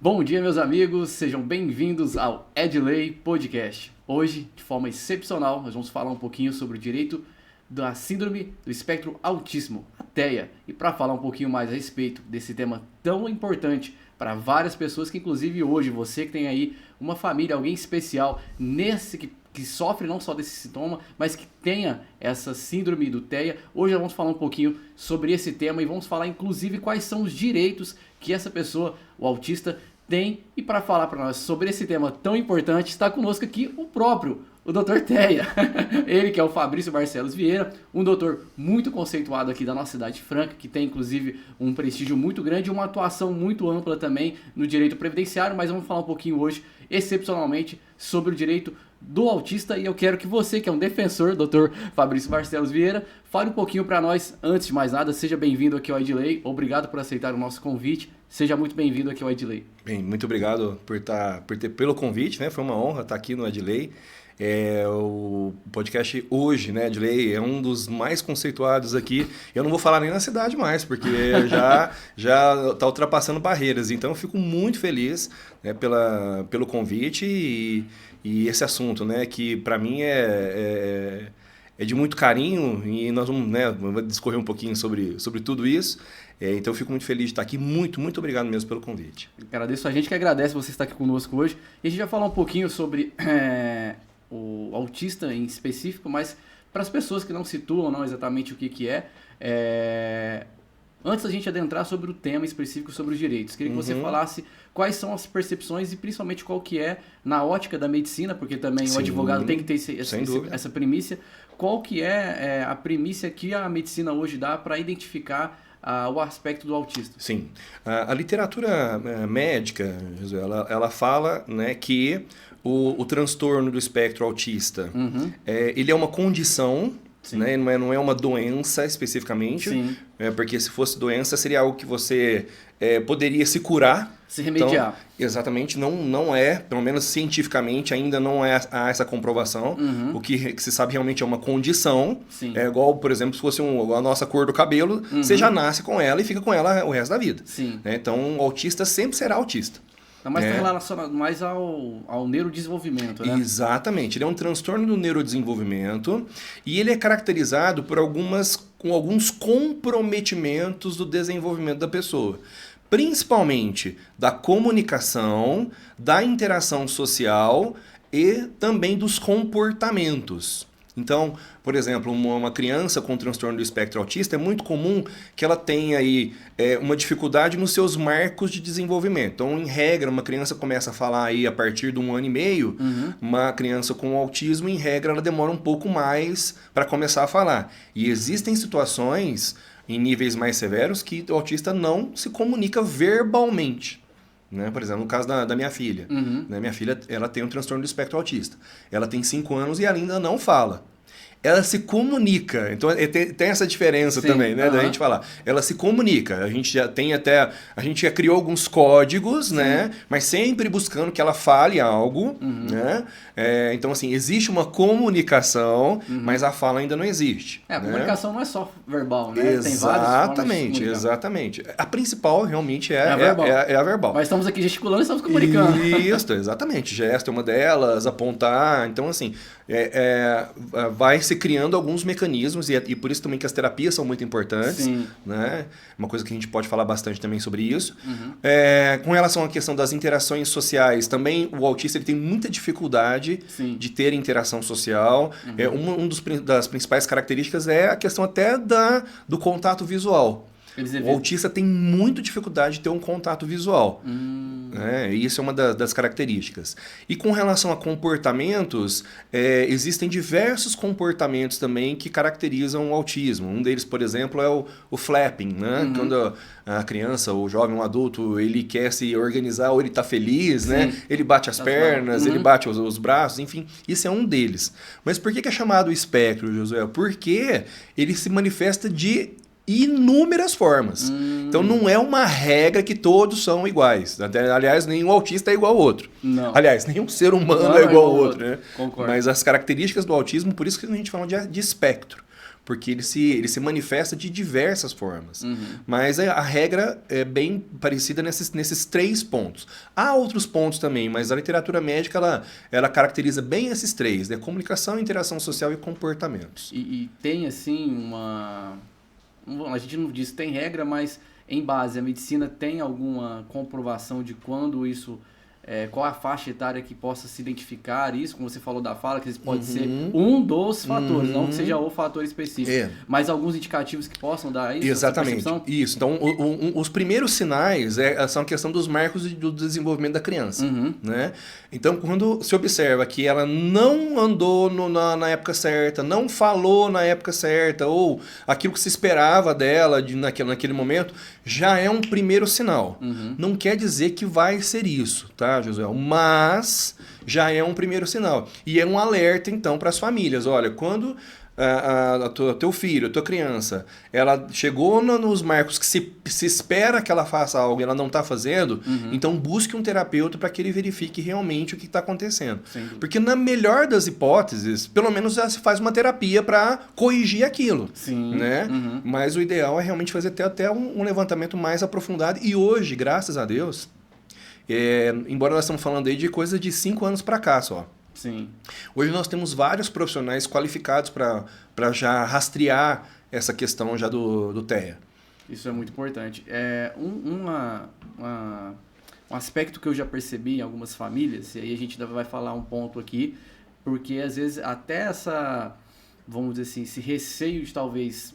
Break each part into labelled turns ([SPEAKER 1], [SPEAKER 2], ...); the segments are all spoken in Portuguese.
[SPEAKER 1] Bom dia, meus amigos, sejam bem-vindos ao Edley Podcast. Hoje, de forma excepcional, nós vamos falar um pouquinho sobre o direito da Síndrome do Espectro Autismo, a TEA. E para falar um pouquinho mais a respeito desse tema tão importante para várias pessoas, que inclusive hoje, você que tem aí uma família, alguém especial que sofre não só desse sintoma, mas que tenha essa síndrome do TEA. Hoje nós vamos falar um pouquinho sobre esse tema e vamos falar inclusive quais são os direitos que essa pessoa, o autista, tem. E para falar para nós sobre esse tema tão importante, está conosco aqui o Dr. TEA. Ele que é o Fabrício Barcelos Vieira, um doutor muito conceituado aqui da nossa cidade franca, que tem inclusive um prestígio muito grande e uma atuação muito ampla também no direito previdenciário, mas vamos falar um pouquinho hoje, excepcionalmente, sobre o direito do autista, e eu quero que você, que é um defensor, Dr. Fabrício Barcelos Vieira, fale um pouquinho para nós. Antes de mais nada, seja bem-vindo aqui ao Edley, obrigado por aceitar o nosso convite, seja muito bem-vindo aqui ao Edley.
[SPEAKER 2] Bem, muito obrigado pelo convite, né? Foi uma honra estar aqui no Edley. O podcast hoje, né, Edley, é um dos mais conceituados aqui. Eu não vou falar nem na cidade mais, porque já está ultrapassando barreiras. Então, eu fico muito feliz, né, pelo convite e esse assunto, né, que para mim é de muito carinho, e nós vamos, né, discorrer um pouquinho sobre tudo isso. Então eu fico muito feliz de estar aqui. Muito obrigado mesmo pelo convite.
[SPEAKER 1] Agradeço, a gente que agradece você estar aqui conosco hoje. E a gente vai falar um pouquinho sobre o autista em específico, mas para as pessoas que não situam não exatamente o que é, antes da gente adentrar sobre o tema específico sobre os direitos, queria que você falasse quais são as percepções e principalmente qual que é, na ótica da medicina, porque também o advogado tem que ter essa primícia, qual que é a primícia que a medicina hoje dá para identificar o aspecto do autista.
[SPEAKER 2] Sim. A literatura médica, Josué, ela fala, né, que o transtorno do espectro autista, ele é uma condição, né, não é uma doença especificamente, porque se fosse doença seria algo que você poderia se curar.
[SPEAKER 1] Se remediar.
[SPEAKER 2] Então, exatamente, não é, pelo menos cientificamente ainda não há essa comprovação. O que se sabe realmente é uma condição. É igual, por exemplo, se fosse a nossa cor do cabelo, você já nasce com ela e fica com ela o resto da vida. Né? Então, o autista sempre será autista.
[SPEAKER 1] Mas está relacionado mais ao neurodesenvolvimento, né?
[SPEAKER 2] Exatamente. Ele é um transtorno do neurodesenvolvimento e ele é caracterizado por alguns comprometimentos do desenvolvimento da pessoa. Principalmente da comunicação, da interação social e também dos comportamentos. Então, por exemplo, uma criança com transtorno do espectro autista é muito comum que ela tenha aí, uma dificuldade nos seus marcos de desenvolvimento. Então, em regra, uma criança começa a falar aí a partir de 1 ano e meio, uma criança com autismo, em regra, ela demora um pouco mais para começar a falar. E existem situações em níveis mais severos que o autista não se comunica verbalmente. Né? Por exemplo, no caso da minha filha. Né? Minha filha, ela tem um transtorno do espectro autista. Ela tem 5 anos e ela ainda não fala. Ela se comunica. Então tem essa diferença também, né? Da gente falar. Ela se comunica. A gente já tem a gente já criou alguns códigos, né? Mas sempre buscando que ela fale algo, né? Então, assim, existe uma comunicação, mas a fala ainda não existe.
[SPEAKER 1] A comunicação não é só verbal, né?
[SPEAKER 2] Exatamente, exatamente. A principal realmente é a verbal.
[SPEAKER 1] Mas estamos aqui gesticulando e estamos comunicando.
[SPEAKER 2] Isso, exatamente. Gesto é uma delas, apontar. Então, assim, vai se criando alguns mecanismos e por isso também que as terapias são muito importantes, né? Uma coisa que a gente pode falar bastante também sobre isso. Com relação à questão das interações sociais, também o autista ele tem muita dificuldade de ter interação social. Uma das principais características é a questão até do contato visual. O autista tem muita dificuldade de ter um contato visual. Isso é uma das características. E com relação a comportamentos, existem diversos comportamentos também que caracterizam o autismo. Um deles, por exemplo, é o flapping, né? Quando a criança, o jovem, o adulto, ele quer se organizar ou ele está feliz, né? Ele bate as pernas, ele bate os braços, enfim. Isso é um deles. Mas por que é chamado espectro, Josué? Porque ele se manifesta de inúmeras formas. Então não é uma regra que todos são iguais. Aliás, nenhum autista é igual ao outro.
[SPEAKER 1] Não.
[SPEAKER 2] Aliás, nenhum ser humano é igual ao outro. Né?
[SPEAKER 1] Concordo.
[SPEAKER 2] Mas as características do autismo, por isso que a gente fala de espectro. porque ele se manifesta de diversas formas. Mas a regra é bem parecida nesses 3 pontos. Há outros pontos também, mas a literatura médica ela caracteriza bem esses 3, né? Comunicação, interação social e comportamentos.
[SPEAKER 1] E tem, assim, a gente não diz que tem regra, mas em base, a medicina tem alguma comprovação de quando isso... qual a faixa etária que possa se identificar isso, como você falou da fala, que isso pode ser um dos fatores, não que seja o fator específico, mas alguns indicativos que possam dar isso?
[SPEAKER 2] Exatamente, isso. Então, os primeiros sinais são a questão dos marcos do desenvolvimento da criança. Né? Então, quando se observa que ela não andou na época certa, não falou na época certa, ou aquilo que se esperava dela naquele momento, já é um primeiro sinal. Não quer dizer que vai ser isso, tá, Josué? Mas já é um primeiro sinal. E é um alerta, então, para as famílias. Olha, quando teu filho, a tua criança, ela chegou nos marcos que se espera que ela faça algo e ela não está fazendo, então busque um terapeuta para que ele verifique realmente o que está acontecendo. Porque na melhor das hipóteses, pelo menos já se faz uma terapia para corrigir aquilo. Né? Mas o ideal é realmente fazer até um levantamento mais aprofundado. E hoje, graças a Deus, embora nós estamos falando aí de coisa de 5 anos para cá só. Hoje nós temos vários profissionais qualificados para já rastrear essa questão já do TEA.
[SPEAKER 1] Isso é muito importante. Um aspecto que eu já percebi em algumas famílias, e aí a gente ainda vai falar um ponto aqui, porque às vezes até vamos dizer assim, esse receio de talvez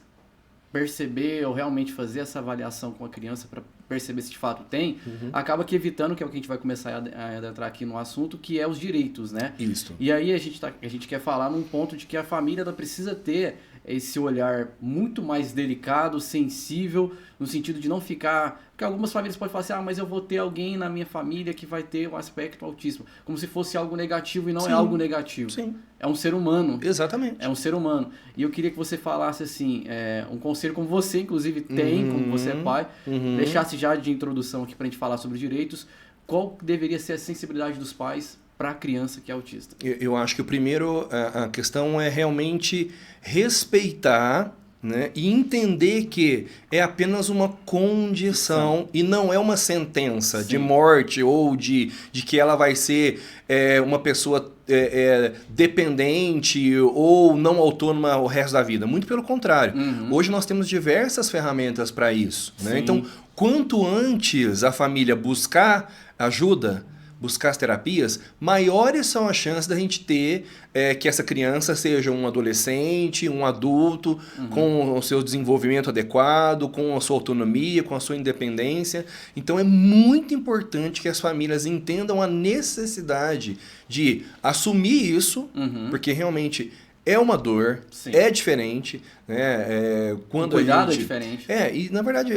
[SPEAKER 1] perceber ou realmente fazer essa avaliação com a criança para perceber se de fato tem, acaba que evitando, que é o que a gente vai começar a adentrar aqui no assunto, que é os direitos, né?
[SPEAKER 2] Isso.
[SPEAKER 1] E aí a gente quer falar num ponto de que a família ela precisa ter esse olhar muito mais delicado, sensível, no sentido de não ficar... Porque algumas famílias podem falar assim, mas eu vou ter alguém na minha família que vai ter o aspecto autismo. Como se fosse algo negativo, e não é algo negativo. É um ser humano.
[SPEAKER 2] Exatamente.
[SPEAKER 1] É um ser humano. E eu queria que você falasse assim, um conselho como você, inclusive, tem, como você é pai, deixasse já de introdução aqui pra gente falar sobre direitos, qual deveria ser a sensibilidade dos pais para a criança que é autista?
[SPEAKER 2] Eu acho que o primeiro, a questão é realmente respeitar, né, e entender que é apenas uma condição e não é uma sentença de morte ou de que ela vai ser uma pessoa dependente ou não autônoma o resto da vida. Muito pelo contrário. Hoje nós temos diversas ferramentas para isso. Né? Então, quanto antes a família buscar ajuda, buscar as terapias, maiores são as chances da gente ter que essa criança seja um adolescente, um adulto, com o seu desenvolvimento adequado, com a sua autonomia, com a sua independência. Então é muito importante que as famílias entendam a necessidade de assumir isso, porque realmente é uma dor, é diferente, né? Quando
[SPEAKER 1] o cuidado
[SPEAKER 2] a gente...
[SPEAKER 1] é diferente.
[SPEAKER 2] E na verdade,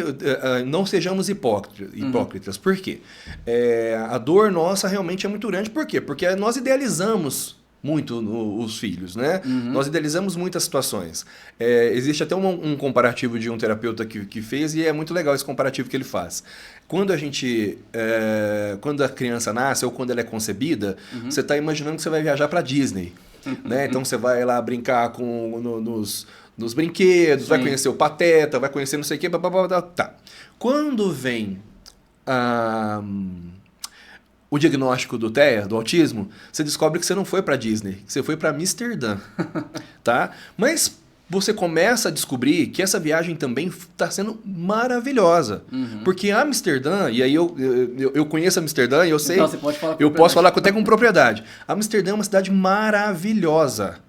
[SPEAKER 2] não sejamos hipócritas. Por quê? A dor nossa realmente é muito grande. Por quê? Porque nós idealizamos muito os filhos, né? Nós idealizamos muitas situações. Existe até um comparativo de um terapeuta que fez, e é muito legal esse comparativo que ele faz. Quando a criança nasce ou quando ela é concebida, você está imaginando que você vai viajar para Disney. Né? Então você vai lá brincar nos brinquedos, vai conhecer o Pateta, vai conhecer não sei o que, tá. Quando vem o diagnóstico do TEA, do autismo, você descobre que você não foi para Disney, que você foi para Amsterdã, tá? Mas você começa a descobrir que essa viagem também está sendo maravilhosa. Porque Amsterdã, e aí eu conheço Amsterdã e eu sei...
[SPEAKER 1] Então, você pode falar
[SPEAKER 2] eu posso falar até com propriedade. Amsterdã é uma cidade maravilhosa,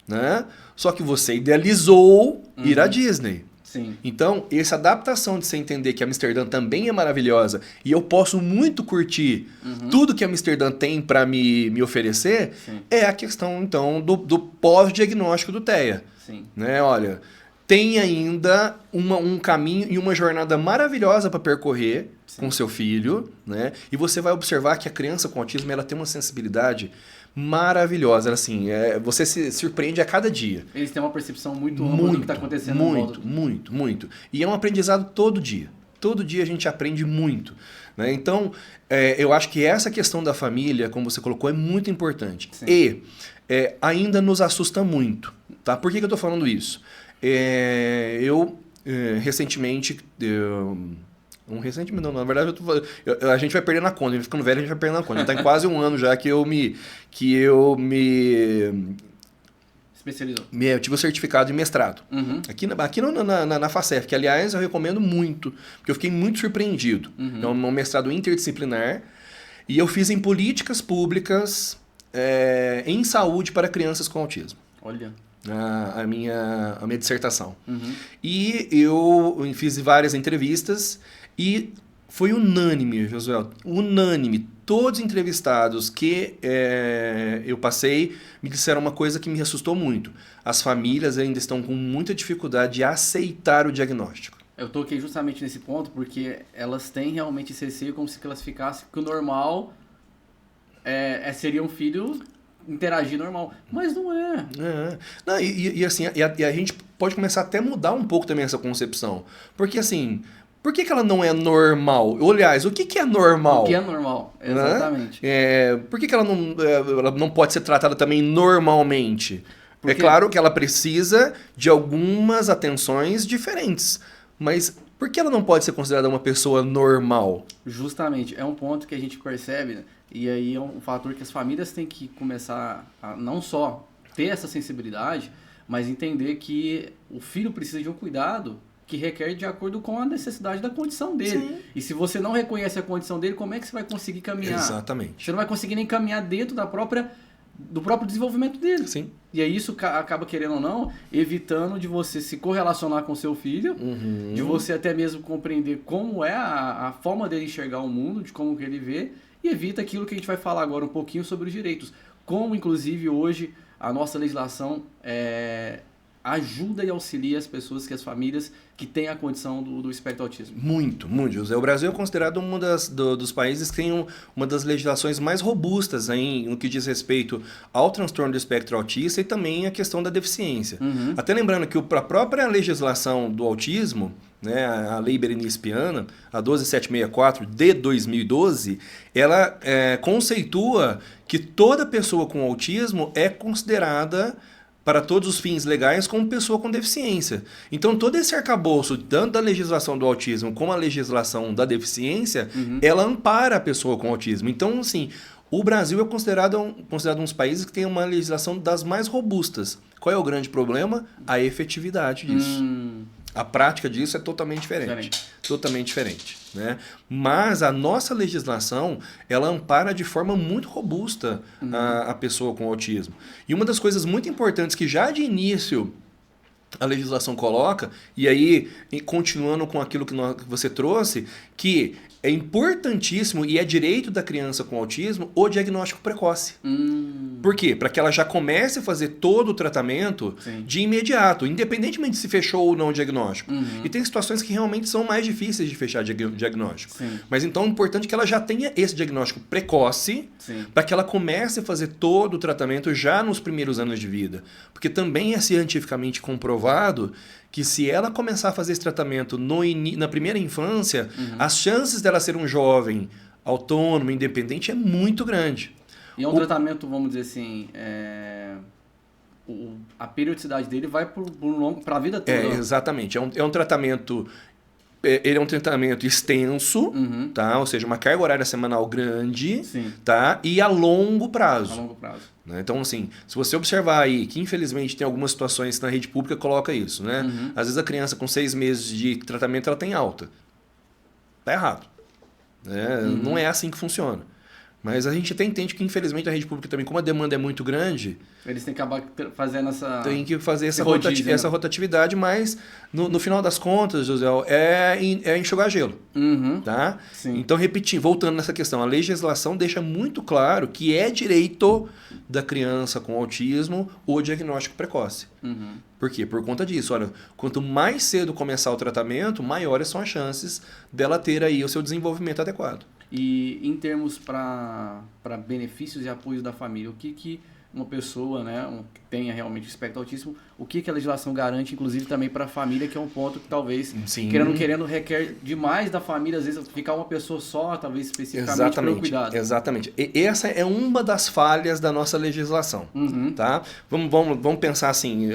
[SPEAKER 2] né? Só que você idealizou ir à Disney. Então, essa adaptação de você entender que Amsterdã também é maravilhosa e eu posso muito curtir tudo que Amsterdã tem para me oferecer, é a questão, então, do pós-diagnóstico do TEA. Né? Olha, tem ainda um caminho e uma jornada maravilhosa para percorrer com seu filho, né? E você vai observar que a criança com autismo ela tem uma sensibilidade maravilhosa. Assim, você se surpreende a cada dia.
[SPEAKER 1] Eles têm uma percepção muito ampla do que está acontecendo.
[SPEAKER 2] Muito. E é um aprendizado todo dia. Todo dia a gente aprende muito. Né? Então, eu acho que essa questão da família, como você colocou, é muito importante. E ainda nos assusta muito. Tá? Por que eu estou falando isso? Recentemente... recentemente não, na verdade a gente vai perdendo a conta, a gente ficando velho, a gente vai perdendo a conta. Já tá em quase um ano já que eu me
[SPEAKER 1] Especializou.
[SPEAKER 2] eu tive o certificado de mestrado.
[SPEAKER 1] Uhum.
[SPEAKER 2] Aqui na FACEF, que aliás eu recomendo muito, porque eu fiquei muito surpreendido.
[SPEAKER 1] Uhum.
[SPEAKER 2] É um mestrado interdisciplinar e eu fiz em políticas públicas em saúde para crianças com autismo.
[SPEAKER 1] Olha.
[SPEAKER 2] A minha dissertação.
[SPEAKER 1] Uhum.
[SPEAKER 2] E eu fiz várias entrevistas e foi unânime, Josué, unânime. Todos os entrevistados que eu passei me disseram uma coisa que me assustou muito. As famílias ainda estão com muita dificuldade de aceitar o diagnóstico.
[SPEAKER 1] Eu toquei justamente nesse ponto porque elas têm realmente esse receio como se classificasse que o normal seria um filho interagir normal, mas não é.
[SPEAKER 2] Não, assim, a gente pode começar até a mudar um pouco também essa concepção. Porque assim, por que ela não é normal? Aliás, o que é normal?
[SPEAKER 1] O que é normal, exatamente.
[SPEAKER 2] Por que ela não pode ser tratada também normalmente? É claro que ela precisa de algumas atenções diferentes, mas por que ela não pode ser considerada uma pessoa normal?
[SPEAKER 1] Justamente, é um ponto que a gente percebe, né? E aí é um fator que as famílias têm que começar a não só ter essa sensibilidade, mas entender que o filho precisa de um cuidado que requer de acordo com a necessidade da condição dele.
[SPEAKER 2] Sim.
[SPEAKER 1] E se você não reconhece a condição dele, como é que você vai conseguir caminhar?
[SPEAKER 2] Exatamente.
[SPEAKER 1] Você não vai conseguir nem caminhar dentro do próprio desenvolvimento dele.
[SPEAKER 2] Sim.
[SPEAKER 1] E aí isso acaba, querendo ou não, evitando de você se correlacionar com seu filho, de você até mesmo compreender como é a forma dele enxergar o mundo, de como que ele vê, e evita aquilo que a gente vai falar agora um pouquinho sobre os direitos. Como, inclusive, hoje a nossa legislação ajuda e auxilia as pessoas, as famílias que têm a condição do espectro autismo.
[SPEAKER 2] Muito, muito, José. O Brasil é considerado um dos países que tem uma das legislações mais robustas no que diz respeito ao transtorno do espectro autista e também a questão da deficiência.
[SPEAKER 1] Uhum.
[SPEAKER 2] Até lembrando que a própria legislação do autismo, né, a Lei Berenice Piana, a 12764 de 2012, ela conceitua que toda pessoa com autismo é considerada, para todos os fins legais, como pessoa com deficiência. Então, todo esse arcabouço, tanto da legislação do autismo como a legislação da deficiência, ela ampara a pessoa com autismo. Então, assim, o Brasil é considerado um dos países que tem uma legislação das mais robustas. Qual é o grande problema? A efetividade disso. A prática disso é totalmente diferente. Totalmente diferente, né? Mas a nossa legislação, ela ampara de forma muito robusta a pessoa com autismo. E uma das coisas muito importantes que já de início a legislação coloca, e aí continuando com aquilo que você trouxe, que é importantíssimo e é direito da criança com autismo o diagnóstico precoce. Por quê? Para que ela já comece a fazer todo o tratamento de imediato, independentemente se fechou ou não o diagnóstico. E tem situações que realmente são mais difíceis de fechar diagnóstico. Mas então é importante que ela já tenha esse diagnóstico precoce para que ela comece a fazer todo o tratamento já nos primeiros anos de vida. Porque também é cientificamente comprovado que se ela começar a fazer esse tratamento na primeira infância, as chances dela ser um jovem autônomo, independente, é muito grande.
[SPEAKER 1] E é um tratamento, vamos dizer assim, a periodicidade dele vai para a vida toda.
[SPEAKER 2] Exatamente. É um tratamento... Ele é um tratamento extenso, tá? Ou seja, uma carga horária semanal grande, tá? E a longo prazo.
[SPEAKER 1] A longo prazo.
[SPEAKER 2] Né? Então, assim, se você observar aí que infelizmente tem algumas situações na rede pública que coloca isso, né? Às vezes a criança com 6 meses de tratamento ela tem alta. Tá errado. Né? Não é assim que funciona. Mas a gente até entende que, infelizmente, a rede pública também, como a demanda é muito grande...
[SPEAKER 1] Eles têm que acabar fazendo essa...
[SPEAKER 2] Tem que fazer essa rotatividade, mas no final das contas, José, é enxugar gelo. Tá? Então, repetindo, voltando nessa questão, a legislação deixa muito claro que é direito da criança com autismo o diagnóstico precoce. Por quê? Por conta disso. Olha, quanto mais cedo começar o tratamento, maiores são as chances dela ter aí o seu desenvolvimento adequado.
[SPEAKER 1] E em termos para benefícios e apoios da família, o que uma pessoa, né, que tenha realmente espectro autismo, o que a legislação garante, inclusive também para a família, que é um ponto que talvez, querendo, requer demais da família, às vezes ficar uma pessoa só, talvez especificamente pelo cuidado.
[SPEAKER 2] Exatamente. E essa é uma das falhas da nossa legislação. Tá? Vamos pensar assim,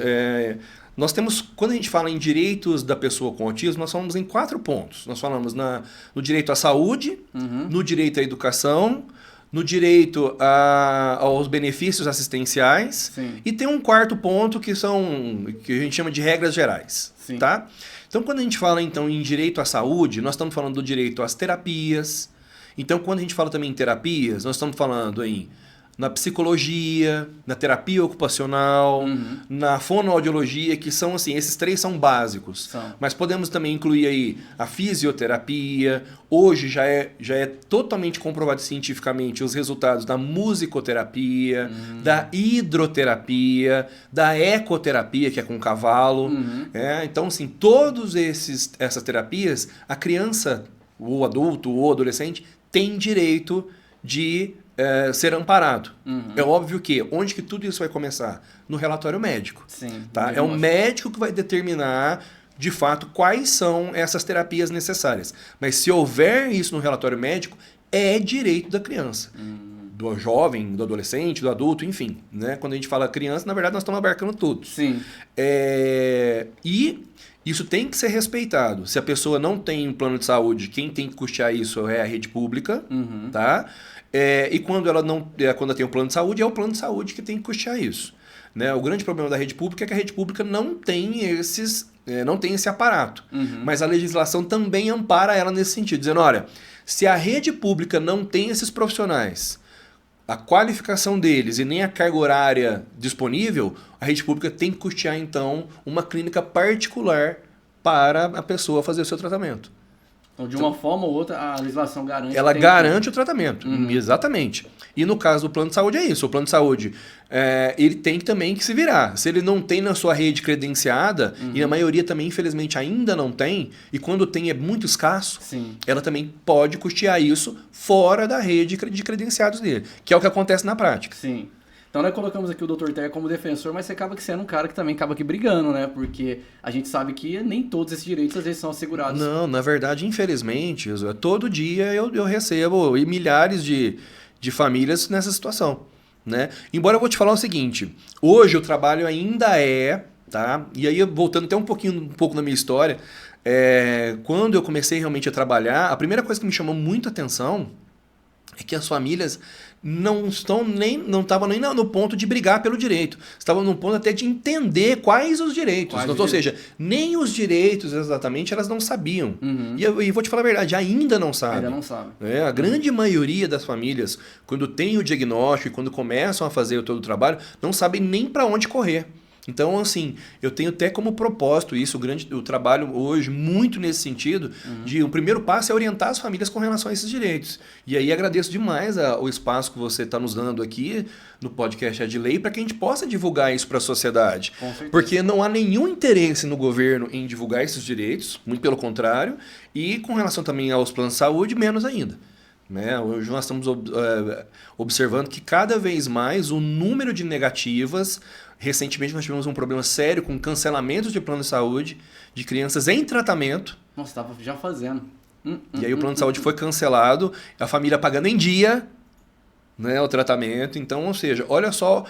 [SPEAKER 2] nós temos, quando a gente fala em direitos da pessoa com autismo, nós falamos em 4 pontos. Nós falamos no direito à saúde, no direito à educação, no direito aos benefícios assistenciais.
[SPEAKER 1] Sim.
[SPEAKER 2] E tem um 4º ponto que a gente chama de regras gerais.
[SPEAKER 1] Sim.
[SPEAKER 2] Tá? Então, quando a gente fala então, em direito à saúde, nós estamos falando do direito às terapias. Então, quando a gente fala também em terapias, nós estamos falando na psicologia, na terapia ocupacional, na fonoaudiologia, que são assim, esses 3 são básicos. Mas podemos também incluir aí a fisioterapia. Hoje já é totalmente comprovado cientificamente os resultados da musicoterapia, da hidroterapia, da ecoterapia, que é com cavalo. Então, assim, todas essas terapias, a criança, o adulto, o adolescente, tem direito de ser amparado. É óbvio que onde que tudo isso vai começar? No relatório médico.
[SPEAKER 1] Sim,
[SPEAKER 2] tá? É o médico que vai determinar, de fato, quais são essas terapias necessárias. Mas se houver isso no relatório médico, é direito da criança. Do jovem, do adolescente, do adulto, enfim. Né? Quando a gente fala criança, na verdade, nós estamos abarcando tudo.
[SPEAKER 1] Sim.
[SPEAKER 2] E isso tem que ser respeitado. Se a pessoa não tem um plano de saúde, quem tem que custear isso é a rede pública, tá? E quando ela tem um plano de saúde, é o plano de saúde que tem que custear isso. Né? O grande problema da rede pública é que a rede pública não tem esse aparato. Mas a legislação também ampara ela nesse sentido, dizendo, olha, se a rede pública não tem esses profissionais, a qualificação deles e nem a carga horária disponível, a rede pública tem que custear, então, uma clínica particular para a pessoa fazer o seu tratamento.
[SPEAKER 1] Então, de uma forma ou outra, a legislação garante...
[SPEAKER 2] Ela garante o tratamento, exatamente. E no caso do plano de saúde é isso. O plano de saúde, ele tem também que se virar. Se ele não tem na sua rede credenciada, e a maioria também, infelizmente, ainda não tem, e quando tem é muito escasso, ela também pode custear isso fora da rede de credenciados dele, que é o que acontece na prática.
[SPEAKER 1] Sim. Então nós colocamos aqui o Dr. Terra como defensor, mas você acaba sendo um cara que também acaba aqui brigando, né? Porque a gente sabe que nem todos esses direitos às vezes são assegurados.
[SPEAKER 2] Não, na verdade, infelizmente, todo dia eu recebo milhares de famílias nessa situação, né? Embora eu vou te falar o seguinte, hoje o trabalho ainda tá? E aí voltando até um pouco na minha história, quando eu comecei realmente a trabalhar, a primeira coisa que me chamou muito a atenção é que as famílias não estavam nem no ponto de brigar pelo direito. Estavam no ponto até de entender quais os direitos. Ou seja, nem os direitos exatamente elas não sabiam. E vou te falar a verdade, ainda não sabem.
[SPEAKER 1] Ainda não sabem.
[SPEAKER 2] A grande maioria das famílias, quando tem o diagnóstico e quando começam a fazer todo o trabalho, não sabem nem para onde correr. Então, assim, eu tenho até como propósito isso, o trabalho hoje muito nesse sentido, de o primeiro passo é orientar as famílias com relação a esses direitos. E aí agradeço demais o espaço que você está nos dando aqui no podcast Edlei para que a gente possa divulgar isso para a sociedade. Porque não há nenhum interesse no governo em divulgar esses direitos, muito pelo contrário, e com relação também aos planos de saúde, menos ainda. Né? Hoje nós estamos observando que cada vez mais o número de negativas. Recentemente nós tivemos um problema sério com cancelamentos de plano de saúde de crianças em tratamento.
[SPEAKER 1] Nossa, estava já fazendo.
[SPEAKER 2] E aí o plano de saúde foi cancelado, a família pagando em dia, né, o tratamento. Então, ou seja, olha só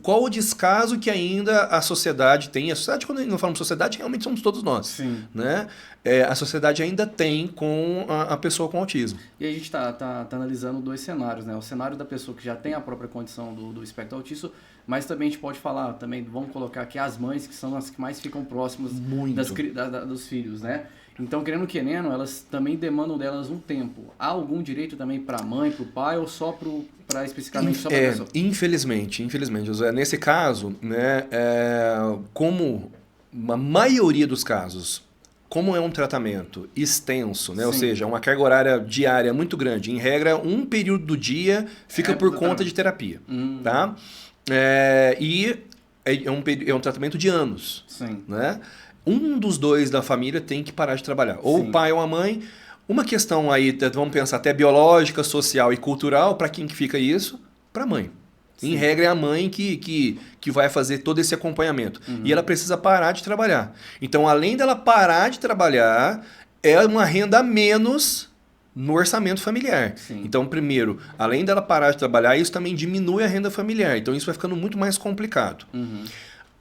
[SPEAKER 2] qual o descaso que ainda a sociedade tem. A sociedade, quando não falamos sociedade, realmente somos todos nós.
[SPEAKER 1] Sim.
[SPEAKER 2] Né? A sociedade ainda tem com a pessoa com autismo.
[SPEAKER 1] E a gente está analisando 2 cenários, né? O cenário da pessoa que já tem a própria condição do espectro autista, mas também a gente pode falar, também vamos colocar aqui as mães, que são as que mais ficam próximas dos filhos, né? Então, querendo ou querendo, elas também demandam delas um tempo. Há algum direito também para a mãe, para o pai, ou só para especificamente só para a pessoa?
[SPEAKER 2] Infelizmente, José. Nesse caso, né, como a maioria dos casos, como é um tratamento extenso, né? Ou seja, uma carga horária diária muito grande, em regra, um período do dia fica por conta de terapia. Tá? E é um tratamento de anos.
[SPEAKER 1] Sim.
[SPEAKER 2] Né? Um dos 2 da família tem que parar de trabalhar. Ou o pai ou a mãe. Uma questão aí, vamos pensar até biológica, social e cultural, para quem que fica isso? Para a mãe. Sim. Em regra, é a mãe que vai fazer todo esse acompanhamento. E ela precisa parar de trabalhar. Então, além dela parar de trabalhar, é uma renda a menos no orçamento familiar.
[SPEAKER 1] Sim.
[SPEAKER 2] Então, primeiro, além dela parar de trabalhar, isso também diminui a renda familiar. Então, isso vai ficando muito mais complicado.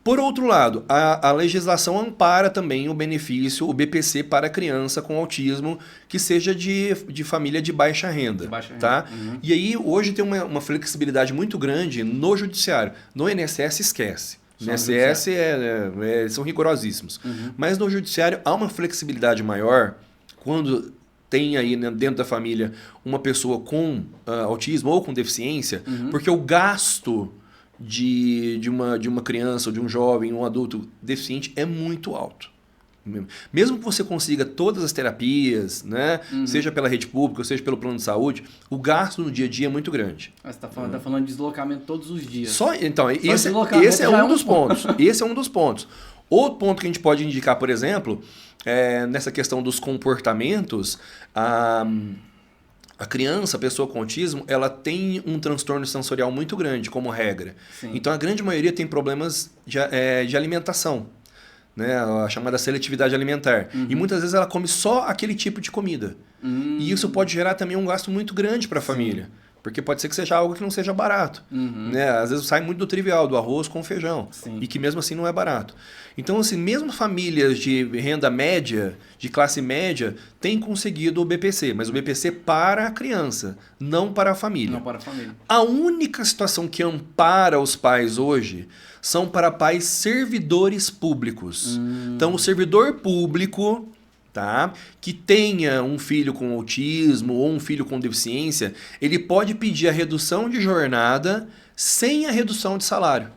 [SPEAKER 2] Por outro lado, a legislação ampara também o benefício, o BPC para a criança com autismo que seja de família de baixa renda. Tá?
[SPEAKER 1] Uhum.
[SPEAKER 2] E aí, hoje tem uma flexibilidade muito grande no judiciário. No INSS, esquece. No INSS são rigorosíssimos.
[SPEAKER 1] Uhum.
[SPEAKER 2] Mas no judiciário há uma flexibilidade maior quando tem aí dentro da família uma pessoa com autismo ou com deficiência, porque o gasto de uma criança ou de um jovem, um adulto deficiente é muito alto. Mesmo que você consiga todas as terapias, né, seja pela rede pública, seja pelo plano de saúde, o gasto no dia a dia é muito grande.
[SPEAKER 1] Você está falando de deslocamento todos os dias.
[SPEAKER 2] Então, esse é um dos pontos. Esse é um dos pontos. Outro ponto que a gente pode indicar, por exemplo, nessa questão dos comportamentos, a criança, a pessoa com autismo, ela tem um transtorno sensorial muito grande, como regra.
[SPEAKER 1] Sim.
[SPEAKER 2] Então, a grande maioria tem problemas de alimentação, né? A chamada seletividade alimentar. E muitas vezes ela come só aquele tipo de comida. E isso pode gerar também um gasto muito grande para a família. Porque pode ser que seja algo que não seja barato. Né? Às vezes sai muito do trivial, do arroz com feijão.
[SPEAKER 1] Sim.
[SPEAKER 2] E que mesmo assim não é barato. Então, assim, mesmo famílias de renda média, de classe média, têm conseguido o BPC. Mas o BPC para a criança, não para a família.
[SPEAKER 1] Não para a família.
[SPEAKER 2] A única situação que ampara os pais hoje são para pais servidores públicos. Então, o servidor público, tá, que tenha um filho com autismo ou um filho com deficiência, ele pode pedir a redução de jornada sem a redução de salário.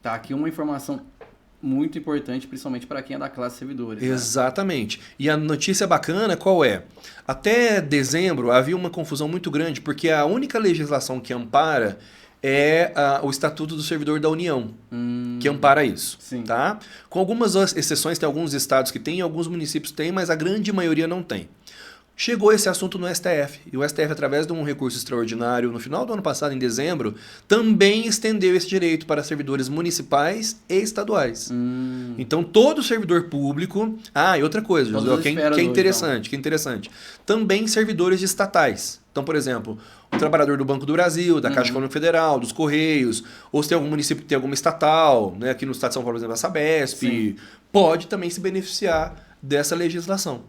[SPEAKER 1] Tá, aqui uma informação muito importante, principalmente para quem é da classe servidores.
[SPEAKER 2] Exatamente. Né? E a notícia bacana qual é? Até dezembro havia uma confusão muito grande, porque a única legislação que ampara é o Estatuto do Servidor da União, que ampara isso.
[SPEAKER 1] Sim.
[SPEAKER 2] Tá? Com algumas exceções, tem alguns estados que têm, alguns municípios têm, mas a grande maioria não tem. Chegou esse assunto no STF, e o STF, através de um recurso extraordinário, no final do ano passado, em dezembro, também estendeu esse direito para servidores municipais e estaduais. Então, todo servidor público... e outra coisa, José, que é interessante. Também servidores estatais. Então, por exemplo, o trabalhador do Banco do Brasil, da Caixa Econômica Federal, dos Correios, ou se tem algum município que tem alguma estatal, né, aqui no estado de São Paulo, por exemplo, a Sabesp,
[SPEAKER 1] Sim.
[SPEAKER 2] pode também se beneficiar dessa legislação.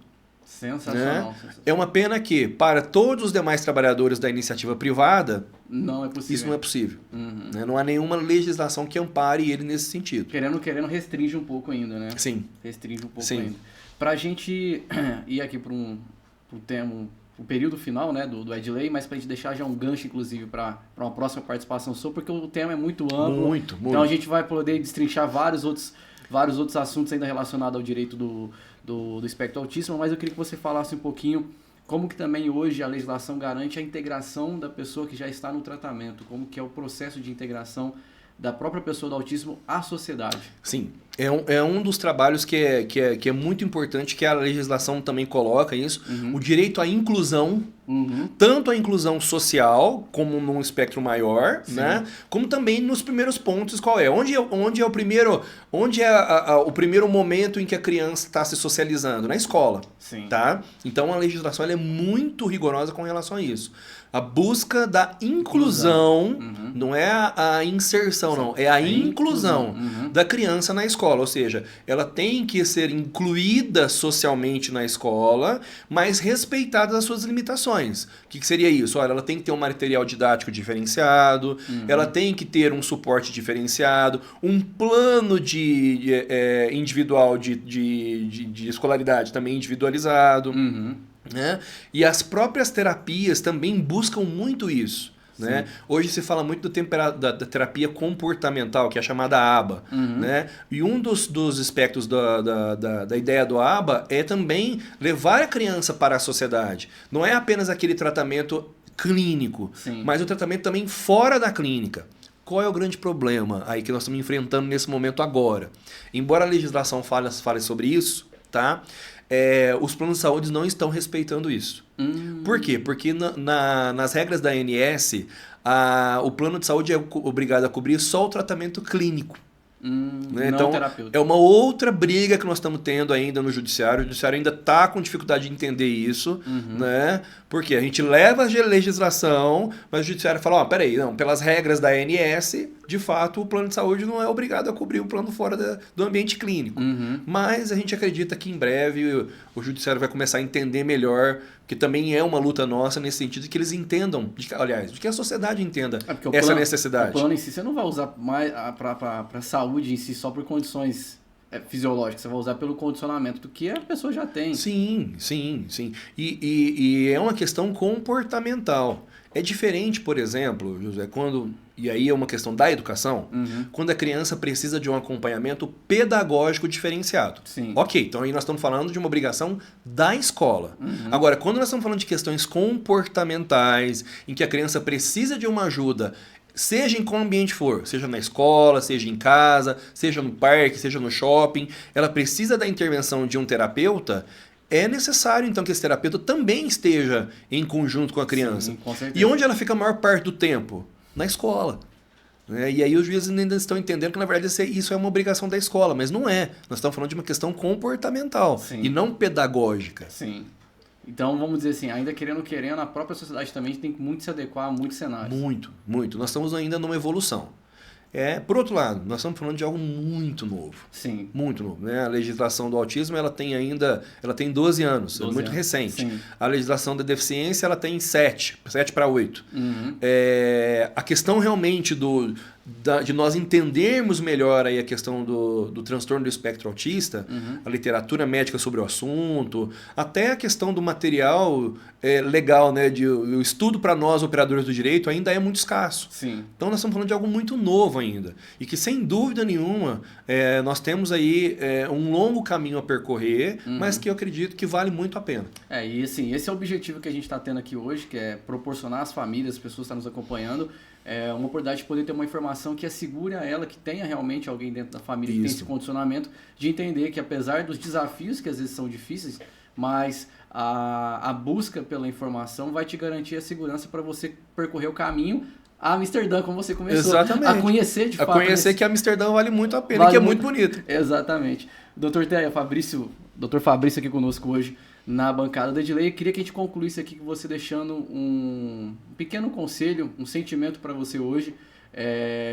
[SPEAKER 1] Sensacional.
[SPEAKER 2] É uma pena que, para todos os demais trabalhadores da iniciativa privada,
[SPEAKER 1] não é possível.
[SPEAKER 2] Isso não é possível. Né? Não há nenhuma legislação que ampare ele nesse sentido.
[SPEAKER 1] Querendo, restringe um pouco ainda, né?
[SPEAKER 2] Sim.
[SPEAKER 1] Restringe um pouco
[SPEAKER 2] Sim.
[SPEAKER 1] ainda. Pra gente ir aqui para um tema, o período final, né, do Edley, mas pra gente deixar já um gancho, inclusive, para uma próxima participação sua, porque o tema é muito amplo.
[SPEAKER 2] Muito.
[SPEAKER 1] Então a gente vai poder destrinchar vários outros assuntos ainda relacionados ao direito do espectro autismo, mas eu queria que você falasse um pouquinho como que também hoje a legislação garante a integração da pessoa que já está no tratamento, como que é o processo de integração da própria pessoa do autismo à sociedade.
[SPEAKER 2] Sim, é um dos trabalhos que é muito importante, que a legislação também coloca isso, o direito à inclusão, tanto a inclusão social, como num espectro maior, né? Como também nos primeiros pontos, qual é? Onde é o primeiro momento em que a criança está se socializando? Na escola.
[SPEAKER 1] Sim.
[SPEAKER 2] Tá? Então a legislação ela é muito rigorosa com relação a isso. A busca da inclusão, não é a inserção, não, é a inclusão da criança na escola. Ou seja, ela tem que ser incluída socialmente na escola, mas respeitadas as suas limitações. O que seria isso? Olha, ela tem que ter um material didático diferenciado, ela tem que ter um suporte diferenciado, um plano individual de escolaridade também individualizado. Né? E as próprias terapias também buscam muito isso. Né? Hoje se fala muito da terapia comportamental, que é a chamada ABA. Né? E um dos aspectos da ideia do ABA é também levar a criança para a sociedade. Não é apenas aquele tratamento clínico, mas o tratamento também fora da clínica. Qual é o grande problema aí que nós estamos enfrentando nesse momento agora? Embora a legislação fale sobre isso, tá? Os planos de saúde não estão respeitando isso. Por quê? Porque nas regras da ANS, o plano de saúde é obrigado a cobrir só o tratamento clínico. Né? Então, é uma outra briga que nós estamos tendo ainda no judiciário. O judiciário ainda está com dificuldade de entender isso. Né? Porque a gente leva a legislação, mas o judiciário fala, peraí, não, pelas regras da ANS, de fato, o plano de saúde não é obrigado a cobrir o plano fora do ambiente clínico. Mas a gente acredita que em breve o judiciário vai começar a entender melhor, que também é uma luta nossa nesse sentido, de que eles entendam, de que a sociedade entenda essa necessidade.
[SPEAKER 1] O plano em si você não vai usar mais para a saúde em si só por condições fisiológicas, você vai usar pelo condicionamento do que a pessoa já tem.
[SPEAKER 2] Sim. E é uma questão comportamental. É diferente, por exemplo, José, e aí é uma questão da educação, quando a criança precisa de um acompanhamento pedagógico diferenciado.
[SPEAKER 1] Sim.
[SPEAKER 2] Ok, então aí nós estamos falando de uma obrigação da escola. Agora, quando nós estamos falando de questões comportamentais, em que a criança precisa de uma ajuda, seja em qual ambiente for, seja na escola, seja em casa, seja no parque, seja no shopping, ela precisa da intervenção de um terapeuta. É necessário, então, que esse terapeuta também esteja em conjunto com a criança.
[SPEAKER 1] Sim, com certeza.
[SPEAKER 2] E onde ela fica a maior parte do tempo? Na escola. E aí os juízes ainda estão entendendo que, na verdade, isso é uma obrigação da escola, mas não é. Nós estamos falando de uma questão comportamental. Sim. E não pedagógica.
[SPEAKER 1] Sim. Então, vamos dizer assim, ainda querendo, a própria sociedade também tem que muito se adequar a muitos cenários.
[SPEAKER 2] Muito. Nós estamos ainda numa evolução. Por outro lado, nós estamos falando de algo muito novo.
[SPEAKER 1] Sim.
[SPEAKER 2] Muito novo. Né? A legislação do autismo ela tem 12 anos, é muito recente.
[SPEAKER 1] Sim.
[SPEAKER 2] A legislação da deficiência ela tem 7 para 8. A questão realmente de nós entendermos melhor aí a questão do transtorno do espectro autista, a literatura médica sobre o assunto, até a questão do material legal, né, o estudo para nós, operadores do direito, ainda é muito escasso.
[SPEAKER 1] Sim.
[SPEAKER 2] Então nós estamos falando de algo muito novo ainda. E que, sem dúvida nenhuma, nós temos aí um longo caminho a percorrer, mas que eu acredito que vale muito a pena.
[SPEAKER 1] E assim, esse é o objetivo que a gente está tendo aqui hoje, que é proporcionar às famílias, às pessoas que estão nos acompanhando, uma oportunidade de poder ter uma informação que assegure a ela que tenha realmente alguém dentro da família que tem esse condicionamento, de entender que apesar dos desafios que às vezes são difíceis, mas a busca pela informação vai te garantir a segurança para você percorrer o caminho a Amsterdã, como você começou.
[SPEAKER 2] Exatamente.
[SPEAKER 1] A conhecer de fato.
[SPEAKER 2] A conhecer que Amsterdã vale muito a pena, que é muito bonito.
[SPEAKER 1] Exatamente. Dr. Teia, Dr. Fabrício aqui conosco hoje na bancada da Edley. Eu queria que a gente concluísse aqui com você deixando um pequeno conselho, um sentimento para você hoje,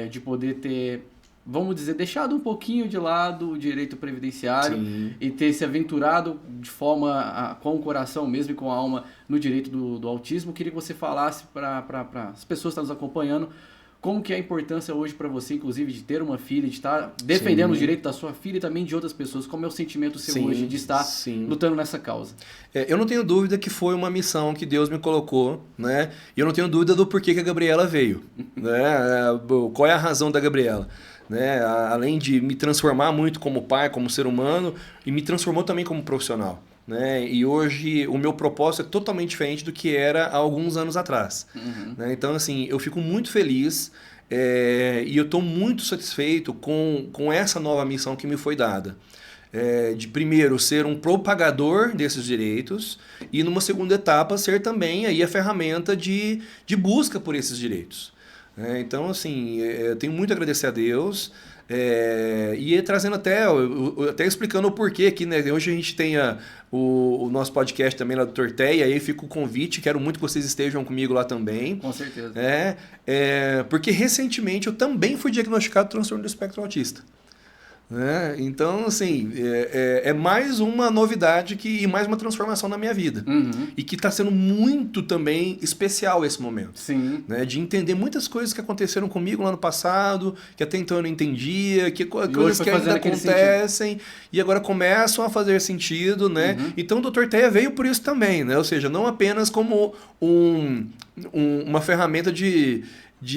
[SPEAKER 1] de poder ter, vamos dizer, deixado um pouquinho de lado o direito previdenciário. Sim. E ter se aventurado de forma com o coração mesmo e com a alma no direito do autismo. Eu queria que você falasse para as pessoas que estão nos acompanhando como que é a importância hoje para você, inclusive, de ter uma filha, de estar defendendo os direitos da sua filha e também de outras pessoas. Como é o sentimento seu hoje de estar lutando nessa causa?
[SPEAKER 2] Eu não tenho dúvida que foi uma missão que Deus me colocou, né? E eu não tenho dúvida do porquê que a Gabriela veio, né? Qual é a razão da Gabriela? Né? Além de me transformar muito como pai, como ser humano, e me transformou também como profissional. Né? E hoje o meu propósito é totalmente diferente do que era há alguns anos atrás. Né? Então, assim, eu fico muito feliz e eu estou muito satisfeito com essa nova missão que me foi dada. De primeiro ser um propagador desses direitos e numa segunda etapa ser também aí a ferramenta de busca por esses direitos. Então, assim, eu tenho muito a agradecer a Deus e trazendo até explicando o porquê aqui, né? Hoje a gente tem o nosso podcast também lá do Dr. Teia, aí fica o convite, quero muito que vocês estejam comigo lá também.
[SPEAKER 1] Com certeza.
[SPEAKER 2] Porque recentemente eu também fui diagnosticado de transtorno do espectro autista. Então, assim, é mais uma novidade e mais uma transformação na minha vida. E que está sendo muito também especial esse momento.
[SPEAKER 1] Sim.
[SPEAKER 2] Né? De entender muitas coisas que aconteceram comigo lá no passado, que até então eu não entendia, coisas que ainda acontecem e agora começam a fazer sentido. Né? Então, o Dr. Teia veio por isso também. Né? Ou seja, não apenas como uma ferramenta de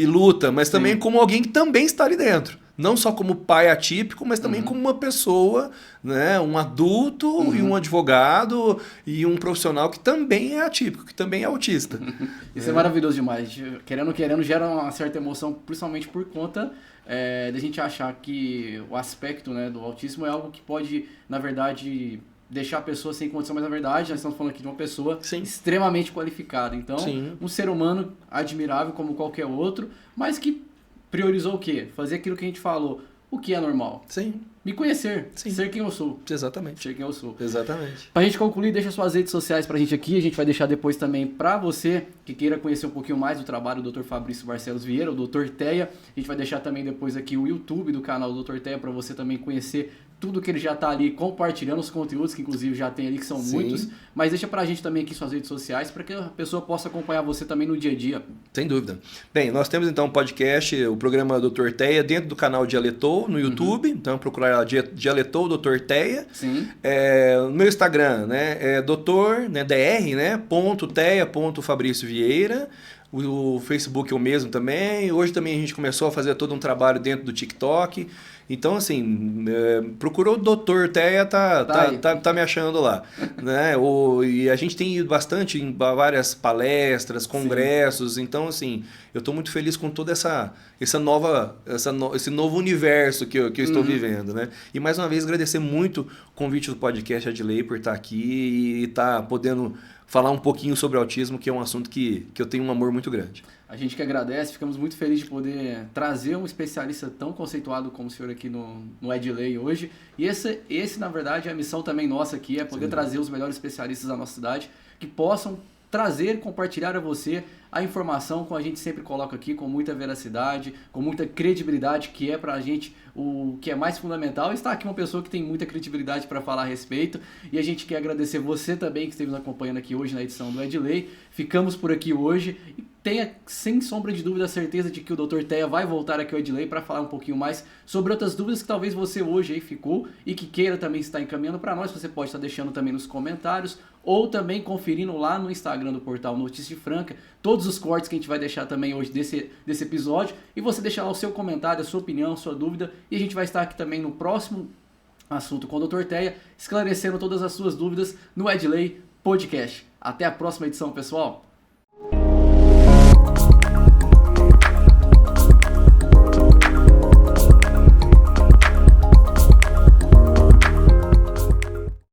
[SPEAKER 2] luta, mas também como alguém que também está ali dentro. Não só como pai atípico, mas também como uma pessoa, né? Um adulto e um advogado e um profissional que também é atípico, que também é autista.
[SPEAKER 1] Isso é maravilhoso demais. Querendo, gera uma certa emoção, principalmente por conta da gente achar que o aspecto, né, do autismo é algo que pode, na verdade, deixar a pessoa sem condição, mas na verdade nós estamos falando aqui de uma pessoa extremamente qualificada. Então, um ser humano admirável como qualquer outro, mas que priorizou o quê? Fazer aquilo que a gente falou, o que é normal?
[SPEAKER 2] Sim.
[SPEAKER 1] Me conhecer,
[SPEAKER 2] Sim.
[SPEAKER 1] ser quem eu sou.
[SPEAKER 2] Exatamente.
[SPEAKER 1] Ser quem eu sou.
[SPEAKER 2] Exatamente.
[SPEAKER 1] Pra gente concluir, deixa suas redes sociais pra gente aqui. A gente vai deixar depois também pra você que queira conhecer um pouquinho mais do trabalho do Dr. Fabrício Barcelos Vieira, o Dr. Teia. A gente vai deixar também depois aqui o YouTube do canal do Dr. Teia pra você também conhecer tudo que ele já tá ali compartilhando, os conteúdos que inclusive já tem ali, que são
[SPEAKER 2] Sim.
[SPEAKER 1] muitos. Mas deixa pra gente também aqui suas redes sociais pra que a pessoa possa acompanhar você também no dia a dia.
[SPEAKER 2] Sem dúvida. Bem, nós temos então um podcast, o programa Dr. Teia, dentro do canal Dialetou no YouTube. Então, procurar lá Dialetou Dr. Teia.
[SPEAKER 1] Sim.
[SPEAKER 2] No meu Instagram, né? É doutor, né? DR, né? .teia.Fabrício Vieira. O Facebook é o mesmo também. Hoje também a gente começou a fazer todo um trabalho dentro do TikTok. Então, assim, procurou o Dr. Teia, tá me achando lá. Né? E a gente tem ido bastante em várias palestras, congressos. Sim. Então, assim, eu estou muito feliz com toda esse novo universo que eu estou vivendo. Né? E, mais uma vez, agradecer muito o convite do podcast Edley por estar aqui e estar podendo falar um pouquinho sobre autismo, que é um assunto que eu tenho um amor muito grande.
[SPEAKER 1] A gente que agradece, ficamos muito felizes de poder trazer um especialista tão conceituado como o senhor aqui no Edley hoje. E esse, na verdade, é a missão também nossa aqui, é poder trazer os melhores especialistas da nossa cidade, que possam trazer e compartilhar a você a informação que a gente sempre coloca aqui com muita veracidade, com muita credibilidade, que é pra gente o que é mais fundamental. Está aqui uma pessoa que tem muita credibilidade para falar a respeito, e a gente quer agradecer você também que esteve nos acompanhando aqui hoje na edição do Edley. Ficamos por aqui hoje e tenha, sem sombra de dúvida, a certeza de que o Dr. Teia vai voltar aqui ao Edley para falar um pouquinho mais sobre outras dúvidas que talvez você hoje aí ficou e que queira também estar encaminhando para nós. Você pode estar deixando também nos comentários ou também conferindo lá no Instagram do portal Notícia Franca todos os cortes que a gente vai deixar também hoje desse episódio, e você deixar lá o seu comentário, a sua opinião, a sua dúvida, e a gente vai estar aqui também no próximo assunto com o Dr. Teia, esclarecendo todas as suas dúvidas no Edley Podcast. Até a próxima edição, pessoal!